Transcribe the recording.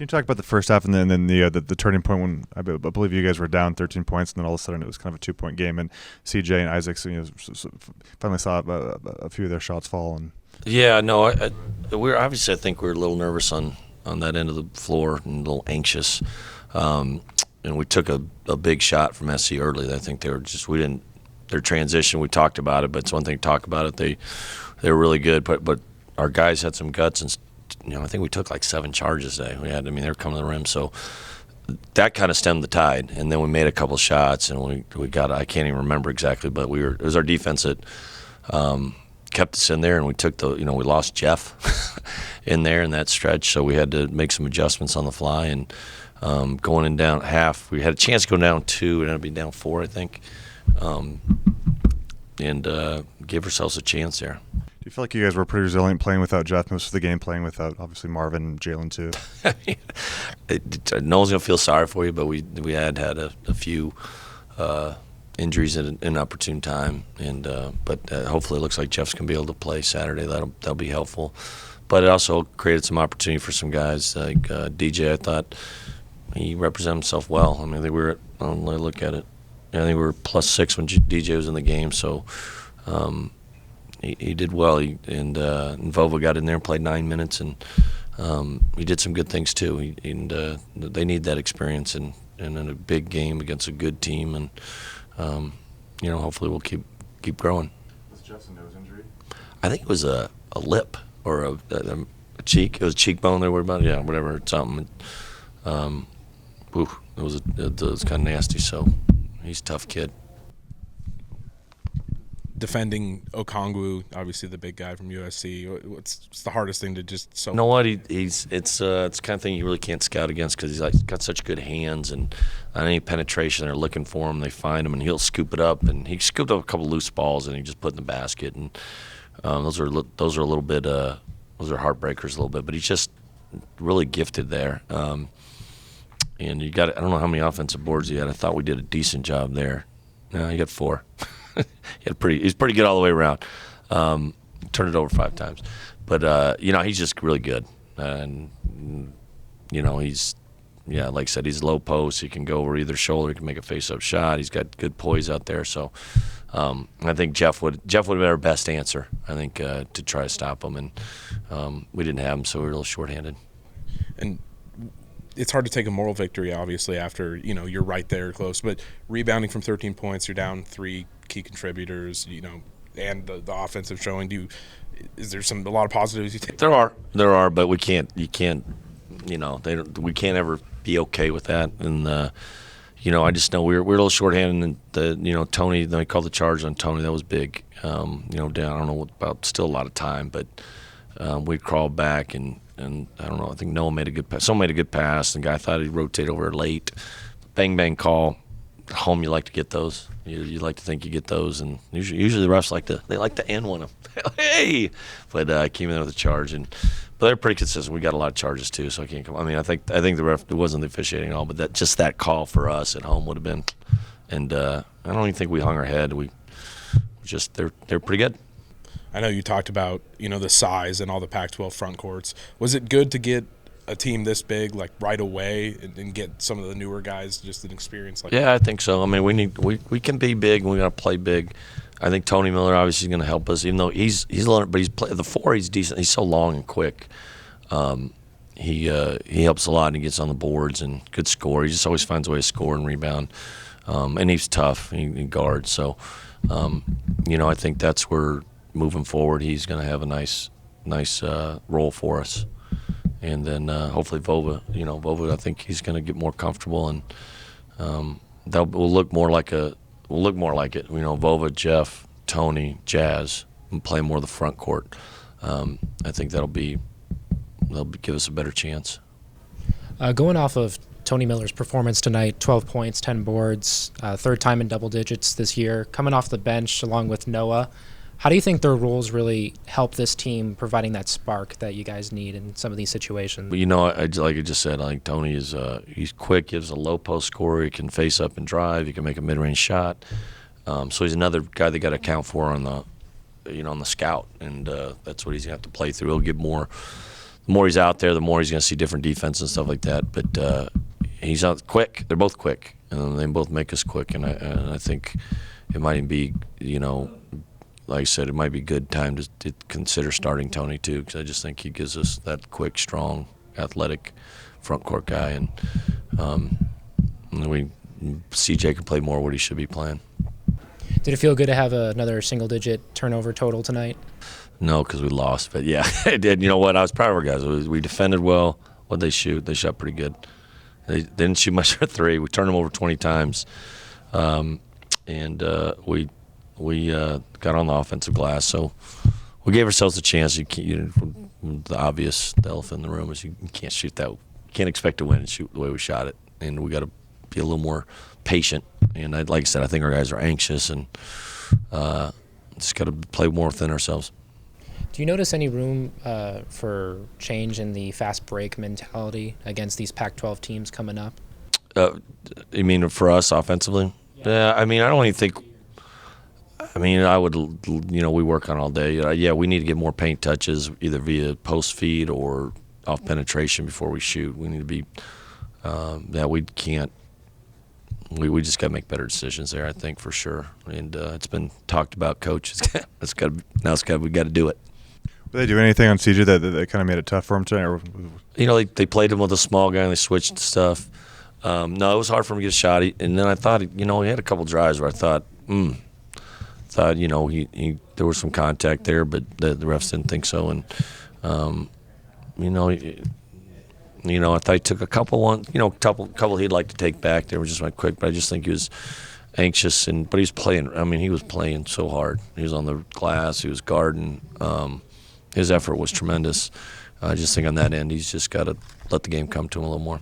Can you talk about the first half and then the turning point when I believe you guys were down 13 points, and then all of a sudden it was kind of a 2-point game, and CJ and Isaacs finally saw a few of their shots fall. And yeah, no, I think we were a little nervous on that end of the floor and a little anxious, and we took a big shot from SC early. I think their transition. We talked about it, but it's one thing to talk about it. They were really good, but our guys had some guts, and I think we took like 7 charges today. They were coming to the rim, so that kind of stemmed the tide. And then we made a couple shots, and we got, I can't even remember exactly, but it was our defense that kept us in there, and we took we lost Jeff in there in that stretch, so we had to make some adjustments on the fly. And going in down half, we had a chance to go down 2, and ended up being down 4, I think, and give ourselves a chance there. Do you feel like you guys were pretty resilient playing without Jeff most of the game, playing without obviously Marvin and Jalen too? No one's gonna feel sorry for you, but we had a few injuries at an opportune time, and but hopefully it looks like Jeff's gonna be able to play Saturday. That'll be helpful. But it also created some opportunity for some guys like DJ. I thought he represented himself well. I think we were let me look at it. I think we were +6 when DJ was in the game, so. He did well, and Vova got in there and played 9 minutes, and he did some good things too. They need that experience and in a big game against a good team, and hopefully we'll keep growing. Was Jeff's nose injury? I think it was a lip or a cheek. It was a cheekbone they were worried about. Yeah, whatever, something. It was kind of nasty. So he's a tough kid. Defending Okongwu, obviously the big guy from USC. What's the hardest thing to just? You know what? It's the kind of thing you really can't scout against because he's got such good hands, and on any penetration they're looking for him, they find him, and he'll scoop it up. And he scooped up a couple loose balls, and he just put in the basket. And those are a little bit those are heartbreakers a little bit. But he's just really gifted there. And I don't know how many offensive boards he had. I thought we did a decent job there. No, he got 4. He's pretty good all the way around. Turned it over 5 times, but he's just really good, and he's like I said, he's low post. He can go over either shoulder. He can make a face-up shot. He's got good poise out there. So I think Jeff would have been our best answer. I think to try to stop him, and we didn't have him, so we were a little shorthanded. And it's hard to take a moral victory, obviously, after you're right there close. But rebounding from 13 points, you're down 3 key contributors, and the offensive showing. Is there a lot of positives you take? There are, but we can't ever be okay with that. And I just know we're a little shorthanded. And Tony, they called the charge on Tony. That was big. Down. I don't know about still a lot of time, but we crawled back and I don't know. I think Noah made a good pass. Someone made a good pass. The guy thought he'd rotate over late. Bang bang call. Home, you like to get those. You like to think you get those, and usually the refs like to end one of them. Hey, but I came in with a charge, but they're pretty consistent. We got a lot of charges too, so I can't come. I think the ref, it wasn't the officiating at all, but that call for us at home would have been. And I don't even think we hung our head. They're pretty good. I know you talked about the size and all the Pac-12 front courts. Was it good to get a team this big like right away and get some of the newer guys just an experience like that? Yeah, I think so. We can be big and we got to play big. I think Tony Miller obviously is going to help us, even though he's learned, but the 4 he's decent. He's so long and quick. He helps a lot and he gets on the boards and good score. He just always finds a way to score and rebound. And he's tough. He guards. So I think that's where moving forward he's going to have a nice role for us. And then hopefully Vova, I think he's going to get more comfortable, and we'll look more like it. Vova, Jeff, Tony, Jazz, and play more of the front court. I think they'll give us a better chance. Going off of Tony Miller's performance tonight, 12 points, 10 boards, 3rd time in double digits this year, coming off the bench along with Noah. How do you think their roles really help this team, providing that spark that you guys need in some of these situations? Like I just said, I think Tony is he's quick, gives a low post scorer. He can face up and drive. He can make a mid-range shot. So he's another guy they got to account for on the scout, and that's what he's gonna have to play through. He'll get more more he's out there, the more he's going to see different defense and stuff like that. But he's out quick. They're both quick, and they both make us quick. And I think it might even be, like I said, it might be a good time to consider starting Tony too, because I just think he gives us that quick, strong, athletic front court guy, and CJ can play more what he should be playing. Did it feel good to have another single-digit turnover total tonight? No, because we lost. But yeah, it did. You know what? I was proud of our guys. We defended well. What'd they shoot? They shot pretty good. They didn't shoot much for three. We turned them over 20 times, and we got on the offensive glass. So we gave ourselves a chance. The obvious elephant in the room is you can't shoot that. You can't expect to win and shoot the way we shot it. And we got to be a little more patient. And like I said, I think our guys are anxious and just got to play more within ourselves. Do you notice any room for change in the fast break mentality against these Pac-12 teams coming up? You mean for us offensively? Yeah. I mean, I don't even think. I mean, I would. We work on it all day. Yeah, we need to get more paint touches, either via post feed or off penetration before we shoot. We need to be. We can't. We just got to make better decisions there, I think, for sure. And it's been talked about, coach. We got to do it. Did they do anything on CJ that kind of made it tough for him tonight? They played him with a small guy and they switched stuff. No, it was hard for him to get a shot. And then I thought, he had a couple drives where I thought, there was some contact there, but the refs didn't think so. And, I thought he took a couple he'd like to take back. They were just went quick, but I just think he was anxious. But he was playing. I mean, he was playing so hard. He was on the glass. He was guarding. His effort was tremendous. I just think on that end, he's just got to let the game come to him a little more.